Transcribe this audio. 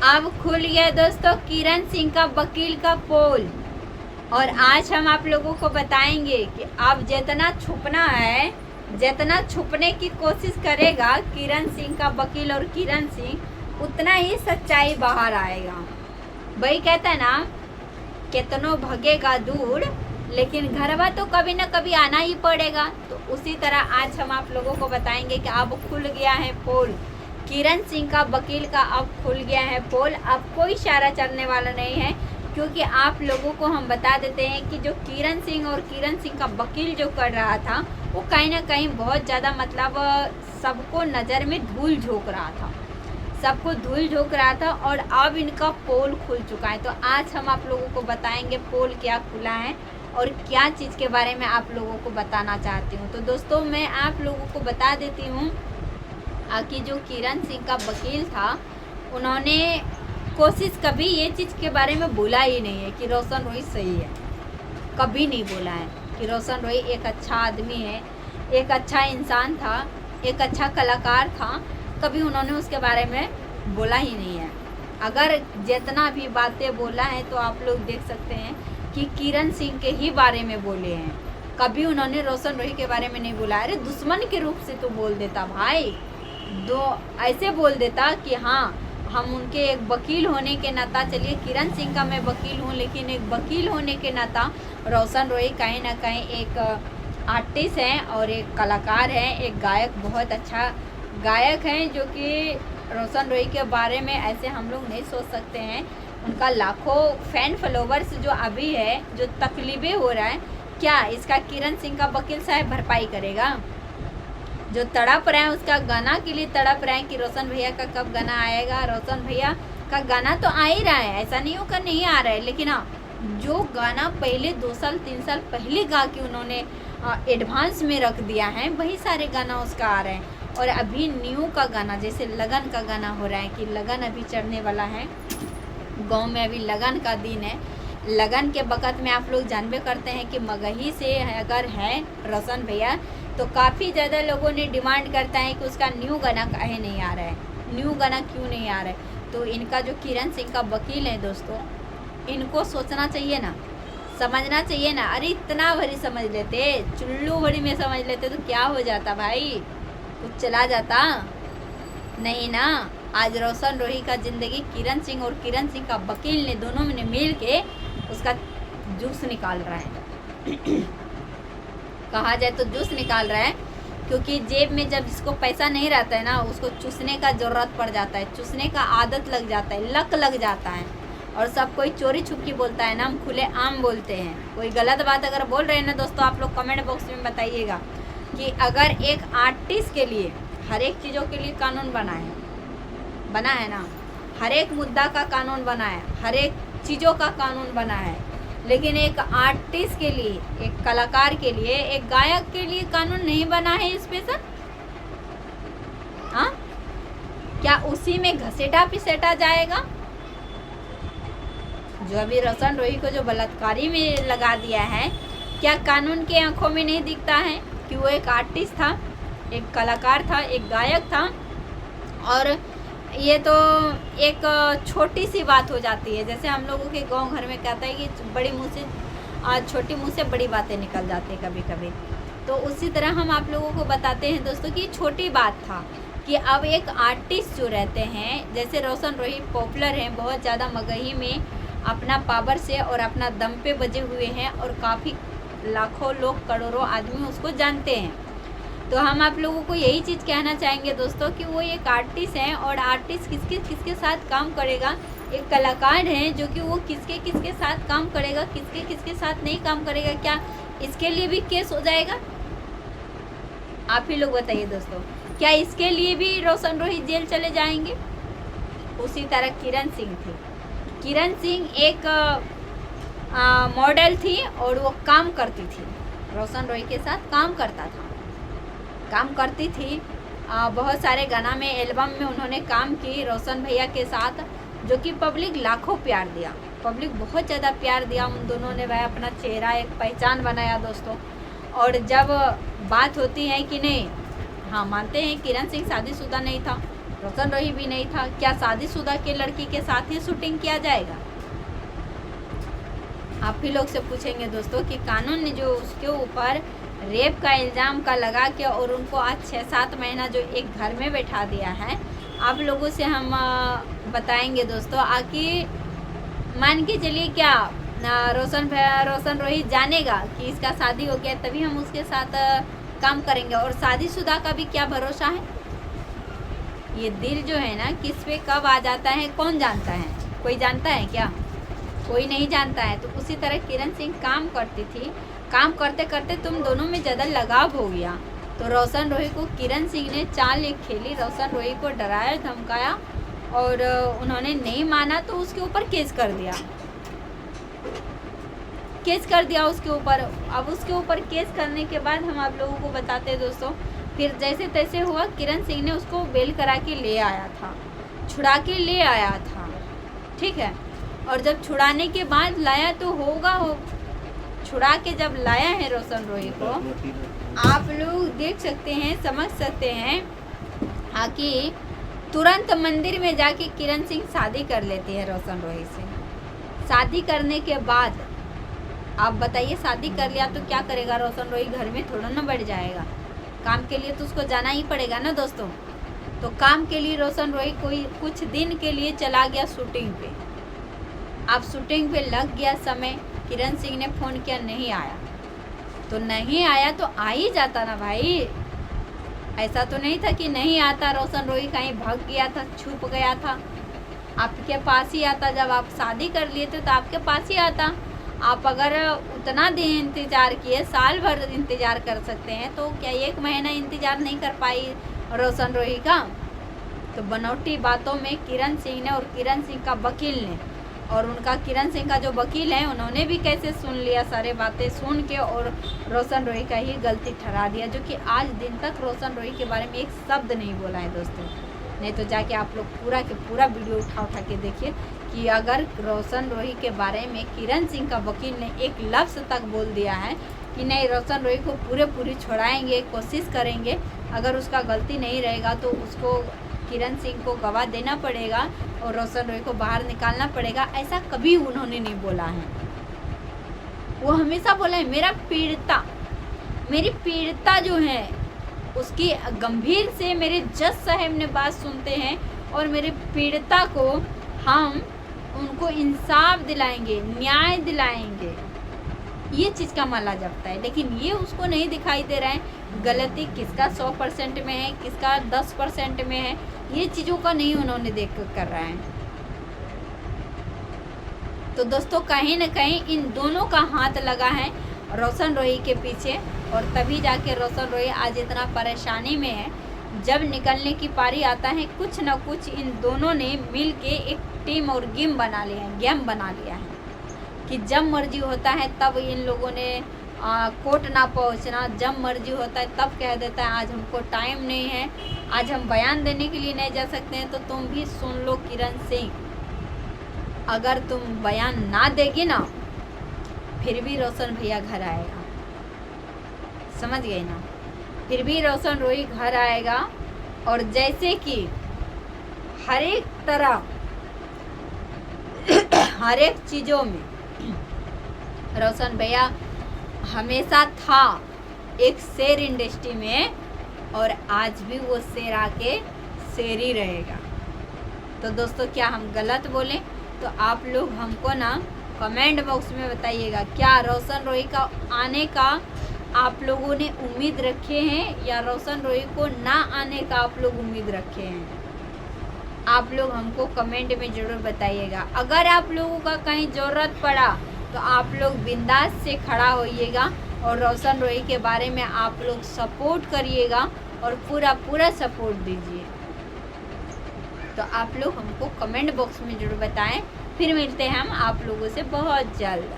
अब खुल गया दोस्तों किरण सिंह का वकील का पोल। और आज हम आप लोगों को बताएंगे कि अब जितना छुपना है, जितना छुपने की कोशिश करेगा किरण सिंह का वकील और किरण सिंह, उतना ही सच्चाई बाहर आएगा। भाई कहता है ना, कितनो भगेगा दूर लेकिन घरवा तो कभी ना कभी आना ही पड़ेगा। तो उसी तरह आज हम आप लोगों को बताएंगे कि अब खुल गया है पोल, किरण सिंह का वकील का अब खुल गया है पोल। अब कोई इशारा चलने वाला नहीं है, क्योंकि आप लोगों को हम बता देते हैं कि जो किरण सिंह और किरण सिंह का वकील जो कर रहा था वो कहीं ना कहीं बहुत ज़्यादा मतलब सबको नज़र में धूल झोंक रहा था, सबको धूल झोंक रहा था। और अब इनका पोल खुल चुका है। तो आज हम आप लोगों को बताएंगे पोल क्या खुला है और क्या चीज़ के बारे में आप लोगों को बताना चाहती हूँ। तो दोस्तों मैं आप लोगों को बता देती हूँ कि जो किरण सिंह का वकील था उन्होंने कोशिश कभी ये चीज़ के बारे में बोला ही नहीं है कि रोशन रोही सही है। कभी नहीं बोला है कि रोशन रोही एक अच्छा आदमी है, एक अच्छा इंसान था, एक अच्छा कलाकार था। कभी उन्होंने उसके बारे में बोला ही नहीं है। अगर जितना भी बातें बोला है तो आप लोग देख सकते हैं कि किरण सिंह के ही बारे में बोले हैं। कभी उन्होंने रोशन रोही के बारे में नहीं बोला। अरे दुश्मन के रूप से तो बोल देता भाई, दो ऐसे बोल देता कि हाँ हम उनके एक वकील होने के नाता, चलिए किरण सिंह का मैं वकील हूँ, लेकिन एक वकील होने के नाता रोशन रोही कहीं ना कहीं एक आर्टिस्ट हैं और एक कलाकार हैं, एक गायक, बहुत अच्छा गायक हैं, जो कि रोशन रोही के बारे में ऐसे हम लोग नहीं सोच सकते हैं। उनका लाखों फैन फॉलोवर्स जो अभी है, जो तकलीफें हो रहा है, क्या इसका किरण सिंह का वकील साहब भरपाई करेगा? जो तड़प रहे हैं उसका गाना के लिए तड़प रहे हैं कि रोशन भैया का कब गाना आएगा। रोशन भैया का गाना तो आ ही रहा है, ऐसा नहीं होकर नहीं आ रहा है, लेकिन हाँ जो गाना पहले 2 साल 3 साल पहले गा के उन्होंने एडवांस में रख दिया है, वही सारे गाना उसका आ रहे हैं। और अभी न्यू का गाना, जैसे लगन का गाना हो रहा है कि लगन अभी चढ़ने वाला है, गाँव में अभी लगन का दिन है। लगन के वक़्त में आप लोग जानबे करते हैं कि मगही से अगर है रोशन भैया तो काफ़ी ज़्यादा लोगों ने डिमांड करता है कि उसका न्यू गाना काहे नहीं आ रहा है, न्यू गाना क्यों नहीं आ रहा है। तो इनका जो किरण सिंह का वकील है दोस्तों, इनको सोचना चाहिए ना, समझना चाहिए ना। अरे इतना भरी समझ लेते, चुल्लू भरी में समझ लेते तो क्या हो जाता भाई, कुछ चला जाता नहीं ना। आज रोशन रोही का ज़िंदगी किरण सिंह और किरण सिंह का वकील ने दोनों ने मिल के उसका जूस निकाल रहा है कहा जाए तो जूस निकाल रहा है, क्योंकि जेब में जब जिसको पैसा नहीं रहता है ना, उसको चूसने का ज़रूरत पड़ जाता है, चूसने का आदत लग जाता है, लक लग जाता है। और सब कोई चोरी छुपकी बोलता है ना, हम खुले आम बोलते हैं। कोई गलत बात अगर बोल रहे हैं ना दोस्तों, आप लोग कमेंट बॉक्स में बताइएगा कि अगर एक आर्टिस्ट के लिए हर एक चीज़ों के लिए कानून बना है ना, हर एक मुद्दा का कानून बना है, हर एक चीज़ों का कानून बना है, लेकिन एक आर्टिस्ट के लिए, एक कलाकार के लिए, एक गायक के लिए कानून नहीं बना है स्पेशल? हाँ, क्या उसी में घसेटा पिसेटा जाएगा? जो अभी रोशन रोही को जो बलात्कारी में लगा दिया है, क्या कानून के आंखों में नहीं दिखता है कि वो एक आर्टिस्ट था, एक कलाकार था, एक गायक था? और ये तो एक छोटी सी बात हो जाती है, जैसे हम लोगों के गांव घर में कहता है कि बड़ी मुँह से छोटी मुँह से बड़ी बातें निकल जाती हैं कभी कभी। तो उसी तरह हम आप लोगों को बताते हैं दोस्तों कि छोटी बात था कि अब एक आर्टिस्ट जो रहते हैं, जैसे रोशन रोही पॉपुलर हैं बहुत ज़्यादा मगही में, अपना पावर से और अपना दम पे बजे हुए हैं, और काफ़ी लाखों लोग, करोड़ों आदमी उसको जानते हैं। तो हम आप लोगों को यही चीज़ कहना चाहेंगे दोस्तों कि वो एक आर्टिस्ट हैं, और आर्टिस्ट किसके किसके साथ काम करेगा, एक कलाकार हैं जो कि वो किसके किसके साथ काम करेगा, किसके किसके साथ नहीं काम करेगा, क्या इसके लिए भी केस हो जाएगा? आप ही लोग बताइए दोस्तों, क्या इसके लिए भी रोशन रोही जेल चले जाएंगे? उसी तरह किरण सिंह थी। किरण सिंह एक मॉडल थी और वो काम करती थी, रोशन रोही के साथ काम करती थी। बहुत सारे गाना में, एल्बम में उन्होंने काम की रोशन भैया के साथ, जो कि पब्लिक लाखों प्यार दिया, पब्लिक बहुत ज़्यादा प्यार दिया उन दोनों ने। वह अपना चेहरा, एक पहचान बनाया दोस्तों। और जब बात होती है कि नहीं, हाँ मानते हैं किरण सिंह शादीशुदा नहीं था, रोशन रोही भी नहीं था। क्या शादीशुदा के लड़की के साथ ही शूटिंग किया जाएगा? आप ही लोग से पूछेंगे दोस्तों कि कानून ने जो उसके ऊपर रेप का इल्ज़ाम का लगा के और उनको आज 6-7 महीना जो एक घर में बैठा दिया है, आप लोगों से हम बताएंगे दोस्तों। आखिर मान के चलिए क्या रोशन रोहित जानेगा कि इसका शादी हो गया तभी हम उसके साथ काम करेंगे? और शादीशुदा का भी क्या भरोसा है? ये दिल जो है ना किस पे कब आ जाता है कौन जानता है? कोई जानता है क्या? कोई नहीं जानता है। तो उसी तरह किरण सिंह काम करती थी, काम करते करते तुम दोनों में ज़्यादा लगाव हो गया तो रोशन रोही को किरण सिंह ने चाल एक खेली, रोशन रोही को डराया धमकाया और उन्होंने नहीं माना तो उसके ऊपर केस कर दिया उसके ऊपर। अब उसके ऊपर केस करने के बाद हम आप लोगों को बताते हैं दोस्तों, फिर जैसे तैसे हुआ किरण सिंह ने उसको बेल करा के ले आया था, छुड़ा के ले आया था, ठीक है। और जब छुड़ाने के बाद लाया तो छुड़ा के जब लाया है रोशन रोही को, आप लोग देख सकते हैं, समझ सकते हैं कि तुरंत मंदिर में जाके किरण सिंह शादी कर लेती है रोशन रोही से। शादी करने के बाद आप बताइए, शादी कर लिया तो क्या करेगा रोशन रोही? घर में थोड़ा ना बैठ जाएगा, काम के लिए तो उसको जाना ही पड़ेगा ना दोस्तों। तो काम के लिए रोशन रोही कोई कुछ दिन के लिए चला गया शूटिंग पे। अब शूटिंग पे लग गया समय, किरण सिंह ने फ़ोन किया, नहीं आया तो नहीं आया तो आ ही जाता ना भाई। ऐसा तो नहीं था कि नहीं आता, रोशन रोही कहीं भाग गया था, छुप गया था, आपके पास ही आता। जब आप शादी कर लिए थे तो आपके पास ही आता। आप अगर उतना दिन इंतज़ार किए, साल भर इंतज़ार कर सकते हैं, तो क्या 1 महीना इंतज़ार नहीं कर पाई रोशन रोही का? तो बनौटी बातों में किरण सिंह ने और किरण सिंह का वकील ने और उनका किरण सिंह का जो वकील है उन्होंने भी कैसे सुन लिया, सारे बातें सुन के और रोशन रोही का ही गलती ठहरा दिया, जो कि आज दिन तक रोशन रोही के बारे में एक शब्द नहीं बोला है दोस्तों। नहीं तो जाके आप लोग पूरा के पूरा वीडियो उठा के देखिए कि अगर रोशन रोही के बारे में किरण सिंह का वकील ने एक लफ्ज़ तक बोल दिया है कि नहीं, रोशन रोही को पूरी छुड़ाएंगे, कोशिश करेंगे, अगर उसका गलती नहीं रहेगा तो उसको किरण सिंह को गवाह देना पड़ेगा और रोशन रोही को बाहर निकालना पड़ेगा, ऐसा कभी उन्होंने नहीं बोला है। वो हमेशा बोला है मेरी पीड़िता जो है उसकी गंभीर से मेरे जज साहब ने बात सुनते हैं और मेरे पीड़िता को हम उनको इंसाफ दिलाएंगे, न्याय दिलाएंगे, ये चीज़ का माला जपता है। लेकिन ये उसको नहीं दिखाई दे रहा है गलती किसका 100% में है, किसका 10% में है, ये चीज़ों का नहीं उन्होंने देख कर रहा है। तो दोस्तों कहीं ना कहीं इन दोनों का हाथ लगा है रोशन रोही के पीछे और तभी जाके रोशन रोही आज इतना परेशानी में है। जब निकलने की पारी आता है कुछ ना कुछ इन दोनों ने मिल के एक टीम और गेम बना लिया है कि जब मर्जी होता है तब इन लोगों ने कोर्ट ना पहुंचना, जब मर्जी होता है तब कह देता है आज हमको टाइम नहीं है, आज हम बयान देने के लिए नहीं जा सकते हैं। तो तुम भी सुन लो किरण सिंह, अगर तुम बयान ना देगी ना फिर भी रोशन भैया घर आएगा, समझ गए ना? फिर भी रोशन रोही घर आएगा और जैसे कि हर एक तरह हर एक चीज़ों में रोशन भैया हमेशा था एक शेर इंडस्ट्री में और आज भी वो शेर आके शेर ही रहेगा। तो दोस्तों क्या हम गलत बोलें तो आप लोग हमको ना कमेंट बॉक्स में बताइएगा, क्या रोशन रोही का आने का आप लोगों ने उम्मीद रखे हैं या रोशन रोही को ना आने का आप लोग उम्मीद रखे हैं? आप लोग हमको कमेंट में ज़रूर बताइएगा। अगर आप लोगों का कहीं ज़रूरत पड़ा तो आप लोग बिंदास से खड़ा होइएगा और रोशन रोही के बारे में आप लोग सपोर्ट करिएगा और पूरा सपोर्ट दीजिए। तो आप लोग हमको कमेंट बॉक्स में ज़रूर बताएं। फिर मिलते हैं हम आप लोगों से बहुत जल्द।